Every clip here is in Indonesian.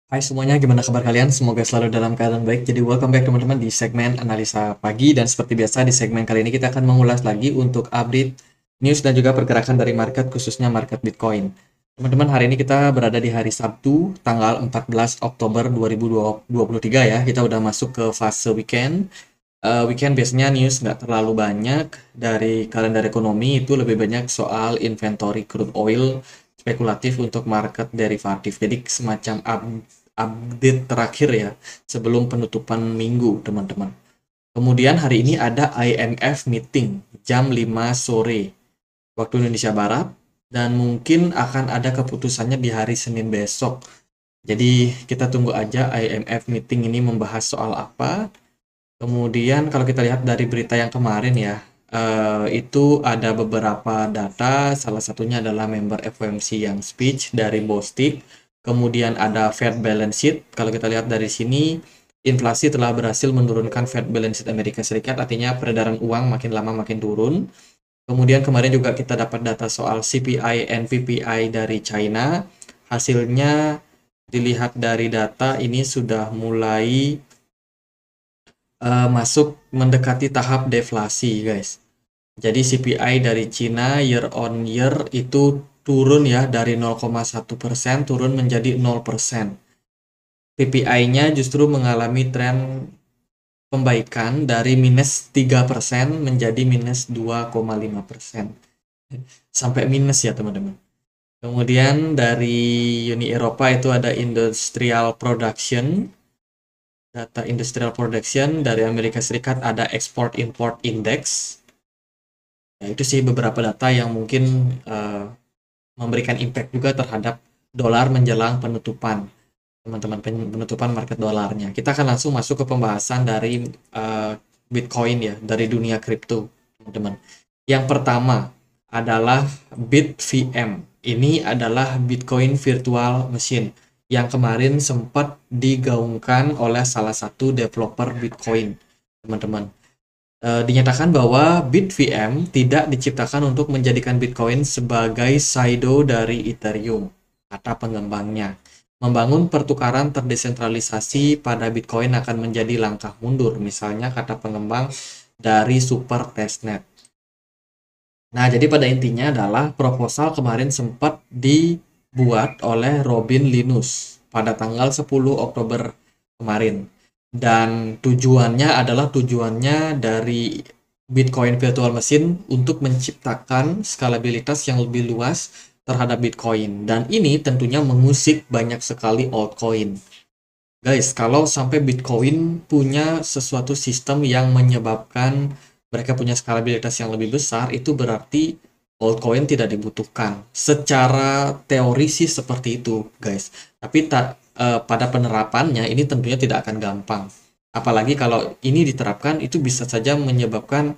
Hai semuanya, gimana kabar kalian? Semoga selalu dalam keadaan baik. Jadi welcome back teman-teman di segmen analisa pagi, dan seperti biasa di segmen kali ini kita akan mengulas lagi untuk update news dan juga pergerakan dari market, khususnya market Bitcoin. Teman-teman, hari ini kita berada di hari Sabtu tanggal 14 Oktober 2023 ya. Kita udah masuk ke fase weekend. Weekend biasanya news nggak terlalu banyak dari kalender ekonomi, itu lebih banyak soal inventory crude oil spekulatif untuk market derivatif. Jadi semacam update terakhir ya sebelum penutupan minggu, teman-teman. Kemudian hari ini ada IMF meeting jam 5 sore waktu Indonesia Barat, dan mungkin akan ada keputusannya di hari Senin besok. Jadi kita tunggu aja IMF meeting ini membahas soal apa. Kemudian kalau kita lihat dari berita yang kemarin ya, itu ada beberapa data, salah satunya adalah member FOMC yang speech dari Bostik. Kemudian ada Fed balance sheet. Kalau kita lihat dari sini, inflasi telah berhasil menurunkan Fed balance sheet Amerika Serikat, artinya peredaran uang makin lama makin turun. Kemudian kemarin juga kita dapat data soal CPI and PPI dari China. Hasilnya dilihat dari data ini sudah mulai masuk mendekati tahap deflasi, guys. Jadi CPI dari Cina year on year itu turun ya, dari 0,1% turun menjadi 0%. PPI-nya justru mengalami tren pembaikan dari minus 3% menjadi minus 2,5%. Sampai minus ya, teman-teman. Kemudian dari Uni Eropa itu ada industrial production. Data industrial production dari Amerika Serikat ada export import index. Ya, itu sih beberapa data yang mungkin memberikan impact juga terhadap dolar menjelang penutupan, teman-teman, penutupan market dolarnya. Kita akan langsung masuk ke pembahasan dari Bitcoin ya, dari dunia kripto, teman-teman. Yang pertama adalah BitVM. Ini adalah Bitcoin Virtual Machine yang kemarin sempat digaungkan oleh salah satu developer Bitcoin, teman-teman. Dinyatakan bahwa BitVM tidak diciptakan untuk menjadikan Bitcoin sebagai sido dari Ethereum, kata pengembangnya. Membangun pertukaran terdesentralisasi pada Bitcoin akan menjadi langkah mundur, misalnya kata pengembang dari Super Testnet. Nah, jadi pada intinya adalah proposal kemarin sempat dibuat oleh Robin Linus pada tanggal 10 Oktober kemarin. Dan tujuannya dari Bitcoin Virtual Machine untuk menciptakan skalabilitas yang lebih luas terhadap Bitcoin. Dan ini tentunya mengusik banyak sekali altcoin. Guys, kalau sampai Bitcoin punya sesuatu sistem yang menyebabkan mereka punya skalabilitas yang lebih besar, itu berarti altcoin tidak dibutuhkan. Secara teori sih seperti itu, guys. Tapi pada penerapannya ini tentunya tidak akan gampang. Apalagi kalau ini diterapkan, itu bisa saja menyebabkan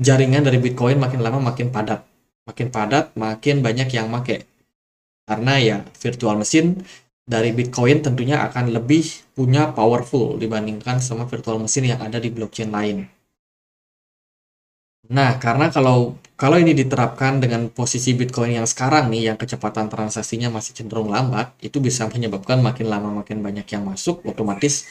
jaringan dari Bitcoin makin lama makin padat. Makin padat, makin banyak yang make. Karena ya virtual machine dari Bitcoin tentunya akan lebih punya powerful dibandingkan sama virtual machine yang ada di blockchain lain. Nah, karena kalau kalau ini diterapkan dengan posisi Bitcoin yang sekarang nih, yang kecepatan transaksinya masih cenderung lambat, itu bisa menyebabkan makin lama makin banyak yang masuk, otomatis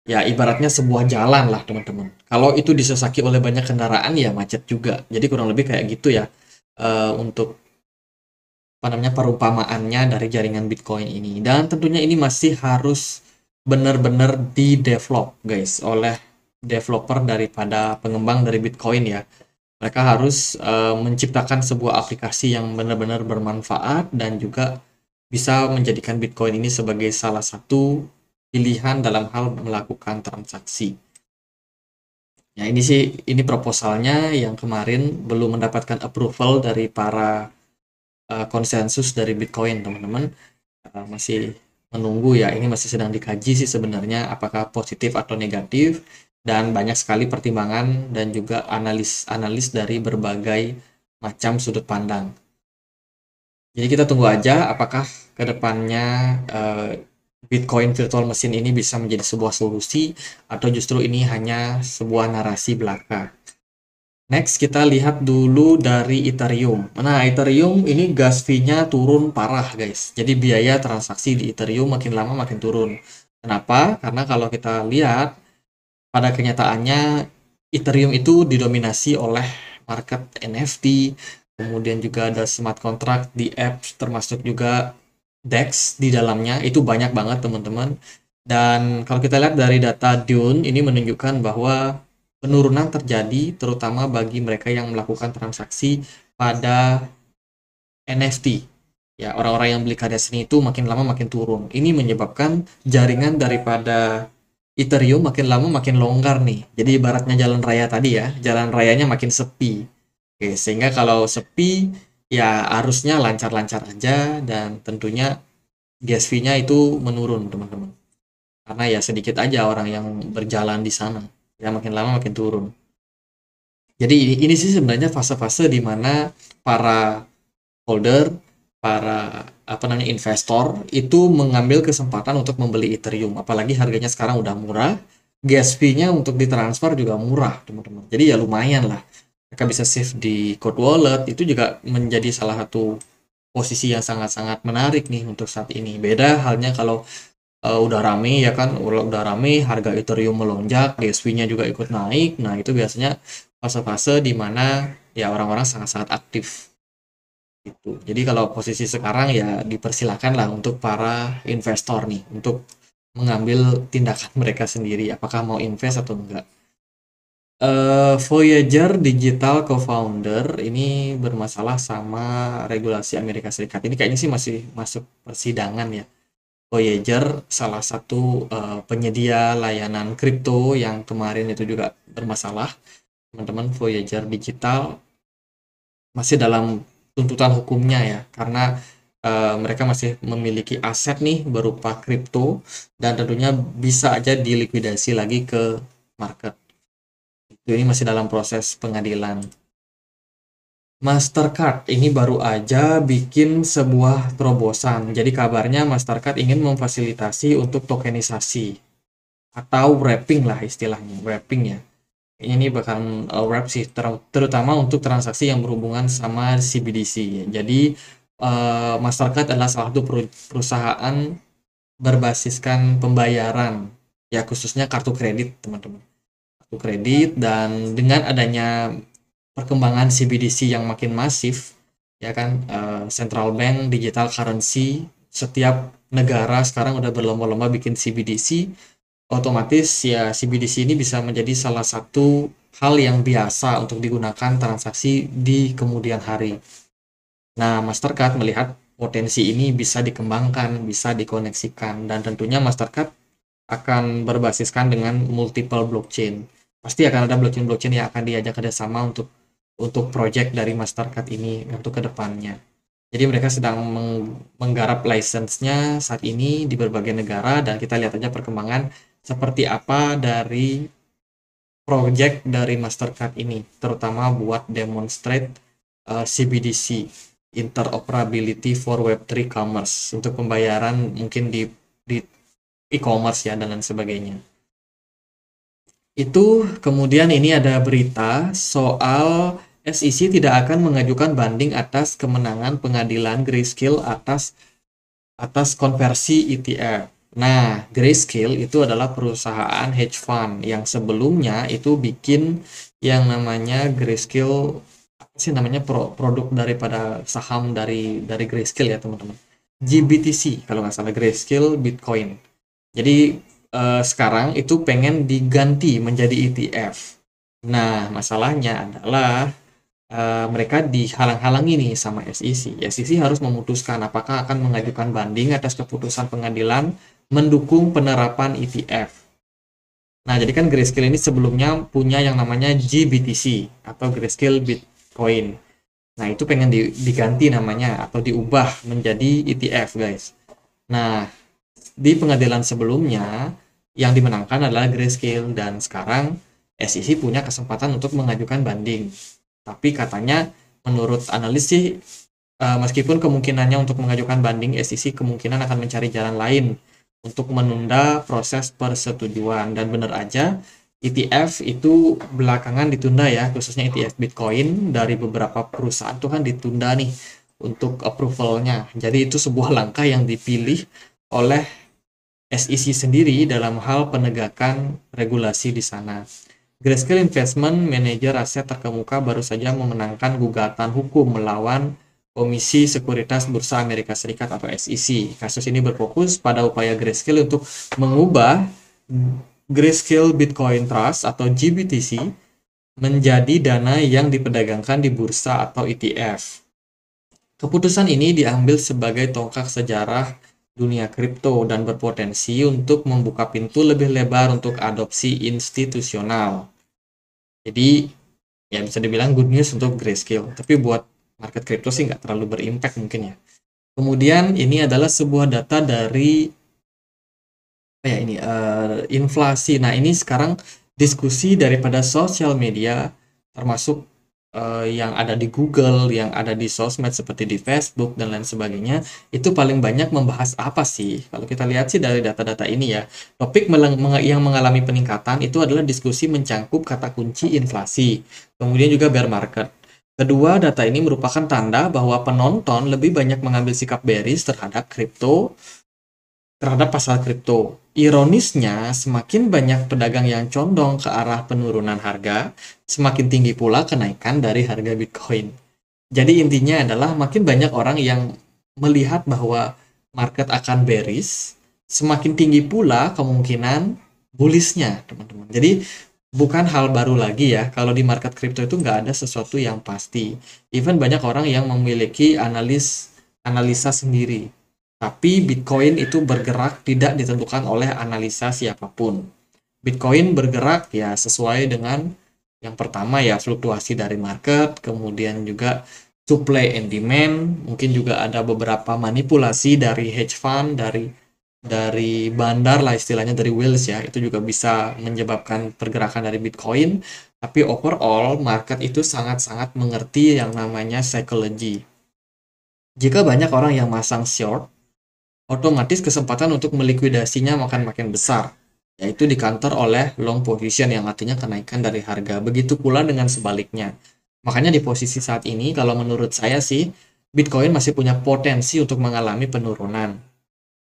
ya ibaratnya sebuah jalan lah, teman-teman. Kalau itu disesaki oleh banyak kendaraan, ya macet juga. Jadi kurang lebih kayak gitu ya, untuk apa namanya, perumpamaannya dari jaringan Bitcoin ini. Dan tentunya ini masih harus benar-benar di-develop, guys, oleh developer daripada pengembang dari Bitcoin ya. Mereka harus menciptakan sebuah aplikasi yang benar-benar bermanfaat dan juga bisa menjadikan Bitcoin ini sebagai salah satu pilihan dalam hal melakukan transaksi. Ya, ini sih, ini proposalnya yang kemarin belum mendapatkan approval dari para konsensus dari Bitcoin, teman-teman. Masih menunggu ya, ini masih sedang dikaji sih sebenarnya apakah positif atau negatif, dan banyak sekali pertimbangan dan juga analis dari berbagai macam sudut pandang. Jadi kita tunggu aja apakah kedepannya Bitcoin Virtual Machine ini bisa menjadi sebuah solusi atau justru ini hanya sebuah narasi belaka. Next kita lihat dulu dari Ethereum. Nah, Ethereum ini gas fee-nya turun parah, guys. Jadi biaya transaksi di Ethereum makin lama makin turun. Kenapa? Karena kalau kita lihat pada kenyataannya Ethereum itu didominasi oleh market NFT, kemudian juga ada smart contract di apps, termasuk juga DEX di dalamnya. Itu banyak banget, teman-teman. Dan kalau kita lihat dari data Dune, ini menunjukkan bahwa penurunan terjadi terutama bagi mereka yang melakukan transaksi pada NFT. Ya, orang-orang yang beli karya seni itu makin lama makin turun. Ini menyebabkan jaringan daripada Ethereum makin lama makin longgar nih. Jadi ibaratnya jalan raya tadi ya, jalan rayanya makin sepi. Oke, sehingga kalau sepi ya arusnya lancar-lancar aja dan tentunya gas fee-nya itu menurun, teman-teman. Karena ya sedikit aja orang yang berjalan di sana. Ya makin lama makin turun. Jadi ini sih sebenarnya fase-fase di mana para holder, para apa namanya investor itu mengambil kesempatan untuk membeli Ethereum. Apalagi harganya sekarang udah murah, gas fee-nya untuk ditransfer juga murah, teman-teman. Jadi ya lumayan lah. Mereka bisa save di Cold Wallet, itu juga menjadi salah satu posisi yang sangat-sangat menarik nih untuk saat ini. Beda halnya kalau udah rame ya kan, udah rame harga Ethereum melonjak, gas fee-nya juga ikut naik. Nah, itu biasanya fase-fase di mana ya orang-orang sangat-sangat aktif gitu. Jadi kalau posisi sekarang ya dipersilakan lah untuk para investor nih untuk mengambil tindakan mereka sendiri apakah mau invest atau enggak. Voyager Digital Co-founder ini bermasalah sama regulasi Amerika Serikat. Ini kayaknya sih masih masuk persidangan ya. Voyager salah satu penyedia layanan kripto yang kemarin itu juga bermasalah. Teman-teman, Voyager Digital masih dalam tuntutan hukumnya ya, karena mereka masih memiliki aset nih berupa kripto dan tentunya bisa aja dilikuidasi lagi ke market. Ini masih dalam proses pengadilan. Mastercard ini baru aja bikin sebuah terobosan. Jadi kabarnya Mastercard ingin memfasilitasi untuk tokenisasi atau wrapping lah istilahnya, wrapping ya. Ini bahkan wrap sih, terutama untuk transaksi yang berhubungan sama CBDC. Jadi Mastercard adalah salah satu perusahaan berbasiskan pembayaran, ya khususnya kartu kredit, teman-teman. Kartu kredit, dan dengan adanya perkembangan CBDC yang makin masif, ya kan, central bank digital currency, setiap negara sekarang udah berlomba-lomba bikin CBDC, otomatis ya CBDC ini bisa menjadi salah satu hal yang biasa untuk digunakan transaksi di kemudian hari. Nah, Mastercard melihat potensi ini bisa dikembangkan, bisa dikoneksikan, dan tentunya Mastercard akan berbasiskan dengan multiple blockchain. Pasti akan ada blockchain-blockchain yang akan diajak kerjasama untuk project dari Mastercard ini untuk kedepannya. Jadi mereka sedang menggarap license-nya saat ini di berbagai negara, dan kita lihat aja perkembangan seperti apa dari project dari Mastercard ini, terutama buat demonstrate CBDC, interoperability for Web3 commerce, untuk pembayaran mungkin di e-commerce ya dan lain sebagainya. Itu kemudian ini ada berita soal SEC tidak akan mengajukan banding atas kemenangan pengadilan Grayscale atas konversi ETF. Nah, Grayscale itu adalah perusahaan hedge fund yang sebelumnya itu bikin yang namanya Grayscale, apa sih namanya, produk daripada saham dari Grayscale ya teman-teman. GBTC kalau nggak salah, Grayscale Bitcoin. Jadi sekarang itu pengen diganti menjadi ETF. Nah, masalahnya adalah mereka dihalang-halangi nih sama SEC. SEC harus memutuskan apakah akan mengajukan banding atas keputusan pengadilan mendukung penerapan ETF. Nah, jadi kan Grayscale ini sebelumnya punya yang namanya GBTC atau Grayscale Bitcoin. Nah, itu pengen diganti namanya atau diubah menjadi ETF, guys. Nah, di pengadilan sebelumnya yang dimenangkan adalah Grayscale, dan sekarang SEC punya kesempatan untuk mengajukan banding. Tapi katanya menurut analis sih meskipun kemungkinannya untuk mengajukan banding, SEC kemungkinan akan mencari jalan lain untuk menunda proses persetujuan, dan benar aja ETF itu belakangan ditunda ya, khususnya ETF Bitcoin dari beberapa perusahaan tuh kan ditunda nih untuk approvalnya. Jadi itu sebuah langkah yang dipilih oleh SEC sendiri dalam hal penegakan regulasi di sana. Grayscale Investment Manager Aset Terkemuka baru saja memenangkan gugatan hukum melawan Komisi Sekuritas Bursa Amerika Serikat atau SEC. Kasus ini berfokus pada upaya Grayscale untuk mengubah Grayscale Bitcoin Trust atau GBTC menjadi dana yang diperdagangkan di bursa atau ETF. Keputusan ini diambil sebagai tonggak sejarah dunia kripto dan berpotensi untuk membuka pintu lebih lebar untuk adopsi institusional. Jadi, ya bisa dibilang good news untuk Grayscale. Tapi buat market kripto sih nggak terlalu berimpact mungkin ya. Kemudian ini adalah sebuah data dari inflasi. Nah, ini sekarang diskusi daripada sosial media, termasuk yang ada di Google, yang ada di sosmed seperti di Facebook dan lain sebagainya, itu paling banyak membahas apa sih? Kalau kita lihat sih dari data-data ini ya, topik yang mengalami peningkatan itu adalah diskusi mencangkup kata kunci inflasi, kemudian juga bear market. Kedua, data ini merupakan tanda bahwa penonton lebih banyak mengambil sikap bearish terhadap pasar kripto. Ironisnya, semakin banyak pedagang yang condong ke arah penurunan harga, semakin tinggi pula kenaikan dari harga Bitcoin. Jadi intinya adalah makin banyak orang yang melihat bahwa market akan bearish, semakin tinggi pula kemungkinan bullishnya, teman-teman. Jadi bukan hal baru lagi ya, kalau di market kripto itu nggak ada sesuatu yang pasti. Even banyak orang yang memiliki analisa sendiri. Tapi Bitcoin itu bergerak tidak ditentukan oleh analisa siapapun. Bitcoin bergerak ya sesuai dengan yang pertama ya fluktuasi dari market, kemudian juga supply and demand, mungkin juga ada beberapa manipulasi dari hedge fund, dari bandar lah istilahnya, dari whales ya, itu juga bisa menyebabkan pergerakan dari Bitcoin. Tapi overall market itu sangat-sangat mengerti yang namanya psychology. Jika banyak orang yang masang short, otomatis kesempatan untuk melikuidasinya akan makin besar, yaitu di counter oleh long position yang artinya kenaikan dari harga. Begitu pula dengan sebaliknya. Makanya di posisi saat ini, kalau menurut saya sih, Bitcoin masih punya potensi untuk mengalami penurunan.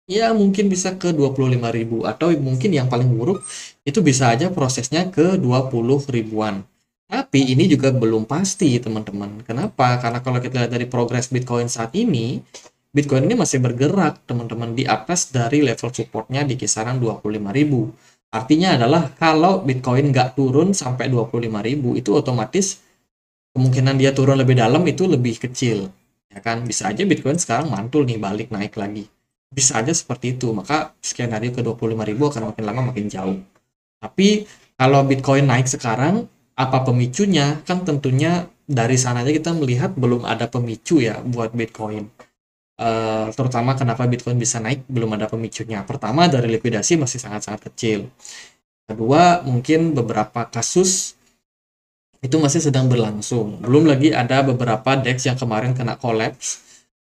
Ya mungkin bisa ke 25.000 atau mungkin yang paling buruk itu bisa aja prosesnya ke 20 ribuan. Tapi ini juga belum pasti teman-teman. Kenapa? Karena kalau kita lihat dari progres Bitcoin saat ini, Bitcoin ini masih bergerak teman-teman di atas dari level supportnya di kisaran 25.000. Artinya adalah kalau Bitcoin nggak turun sampai 25.000 itu otomatis kemungkinan dia turun lebih dalam itu lebih kecil. Ya kan? Bisa aja Bitcoin sekarang mantul nih balik naik lagi. Bisa aja seperti itu. Maka skenario ke 25.000 akan makin lama makin jauh. Tapi kalau Bitcoin naik sekarang, apa pemicunya? Kan tentunya dari sana aja kita melihat belum ada pemicu ya buat Bitcoin. Terutama kenapa Bitcoin bisa naik belum ada pemicunya. Pertama dari likuidasi masih sangat-sangat kecil. Kedua mungkin beberapa kasus itu masih sedang berlangsung. Belum lagi ada beberapa DEX yang kemarin kena collapse,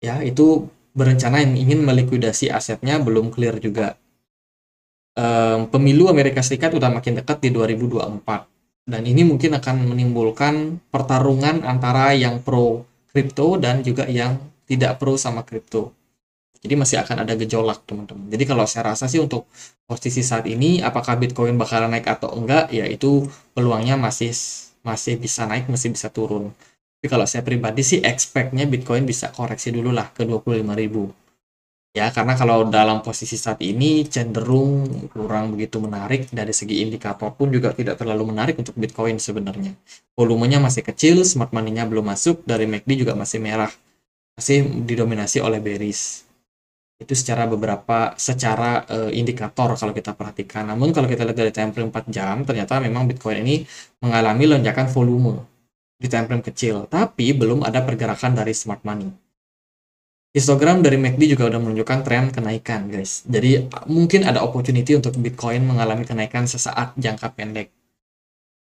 ya itu berencana yang ingin melikuidasi asetnya belum clear juga. Pemilu Amerika Serikat udah makin dekat di 2024 dan ini mungkin akan menimbulkan pertarungan antara yang pro kripto dan juga yang tidak pro sama kripto. Jadi masih akan ada gejolak teman-teman. Jadi kalau saya rasa sih untuk posisi saat ini, apakah Bitcoin bakalan naik atau enggak, ya itu peluangnya masih bisa naik, masih bisa turun. Tapi kalau saya pribadi sih expect-nya Bitcoin bisa koreksi dulu lah ke 25.000. Ya, karena kalau dalam posisi saat ini cenderung kurang begitu menarik dari segi indikator pun juga tidak terlalu menarik untuk Bitcoin sebenarnya. Volumenya masih kecil, smart money-nya belum masuk, dari MACD juga masih merah. Masih didominasi oleh bearish. Itu secara indikator kalau kita perhatikan. Namun kalau kita lihat dari time frame 4 jam, ternyata memang Bitcoin ini mengalami lonjakan volume di time frame kecil, tapi belum ada pergerakan dari smart money. Histogram dari MACD juga udah menunjukkan tren kenaikan, guys. Jadi mungkin ada opportunity untuk Bitcoin mengalami kenaikan sesaat jangka pendek.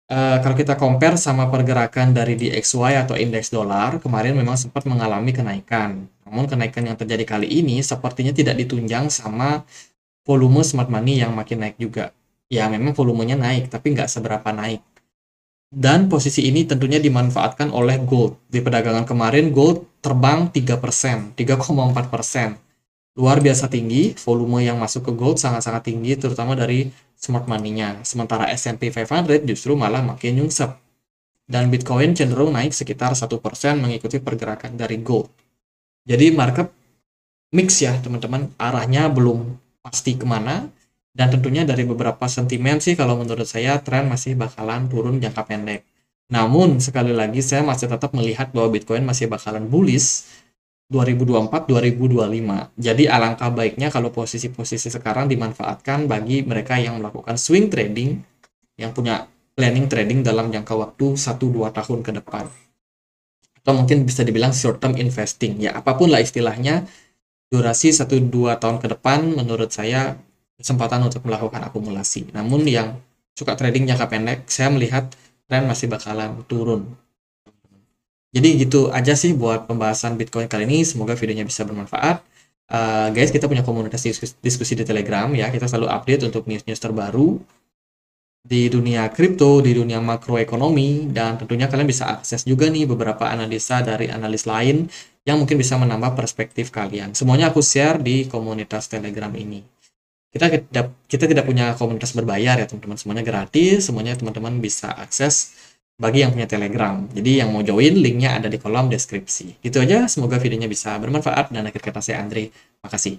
Kalau kita compare sama pergerakan dari DXY atau indeks dolar, kemarin memang sempat mengalami kenaikan. Namun kenaikan yang terjadi kali ini sepertinya tidak ditunjang sama volume smart money yang makin naik juga. Ya memang volumenya naik, tapi nggak seberapa naik. Dan posisi ini tentunya dimanfaatkan oleh gold. Di perdagangan kemarin gold terbang 3%, 3,4%. Luar biasa tinggi, volume yang masuk ke gold sangat-sangat tinggi, terutama dari smart money-nya. Sementara S&P 500 justru malah makin nyungsep. Dan Bitcoin cenderung naik sekitar 1% mengikuti pergerakan dari gold. Jadi market mix ya teman-teman, arahnya belum pasti kemana, dan tentunya dari beberapa sentimen sih kalau menurut saya tren masih bakalan turun jangka pendek. Namun sekali lagi saya masih tetap melihat bahwa Bitcoin masih bakalan bullish 2024-2025. Jadi alangkah baiknya kalau posisi-posisi sekarang dimanfaatkan bagi mereka yang melakukan swing trading, yang punya planning trading dalam jangka waktu 1-2 tahun ke depan. Atau mungkin bisa dibilang short term investing. Ya apapun lah istilahnya, durasi 1-2 tahun ke depan menurut saya kesempatan untuk melakukan akumulasi. Namun yang suka trading jangka pendek, saya melihat tren masih bakalan turun. Jadi gitu aja sih buat pembahasan Bitcoin kali ini. Semoga videonya bisa bermanfaat. Guys, kita punya komunitas diskusi di Telegram ya. Kita selalu update untuk news-news terbaru di dunia kripto, di dunia makroekonomi, dan tentunya kalian bisa akses juga nih beberapa analisa dari analis lain yang mungkin bisa menambah perspektif kalian. Semuanya aku share di komunitas Telegram ini. Kita tidak punya komunitas berbayar ya teman-teman, semuanya gratis, semuanya teman-teman bisa akses bagi yang punya Telegram. Jadi yang mau join, linknya ada di kolom deskripsi. Itu aja, semoga videonya bisa bermanfaat, dan akhir kata saya Andre, makasih.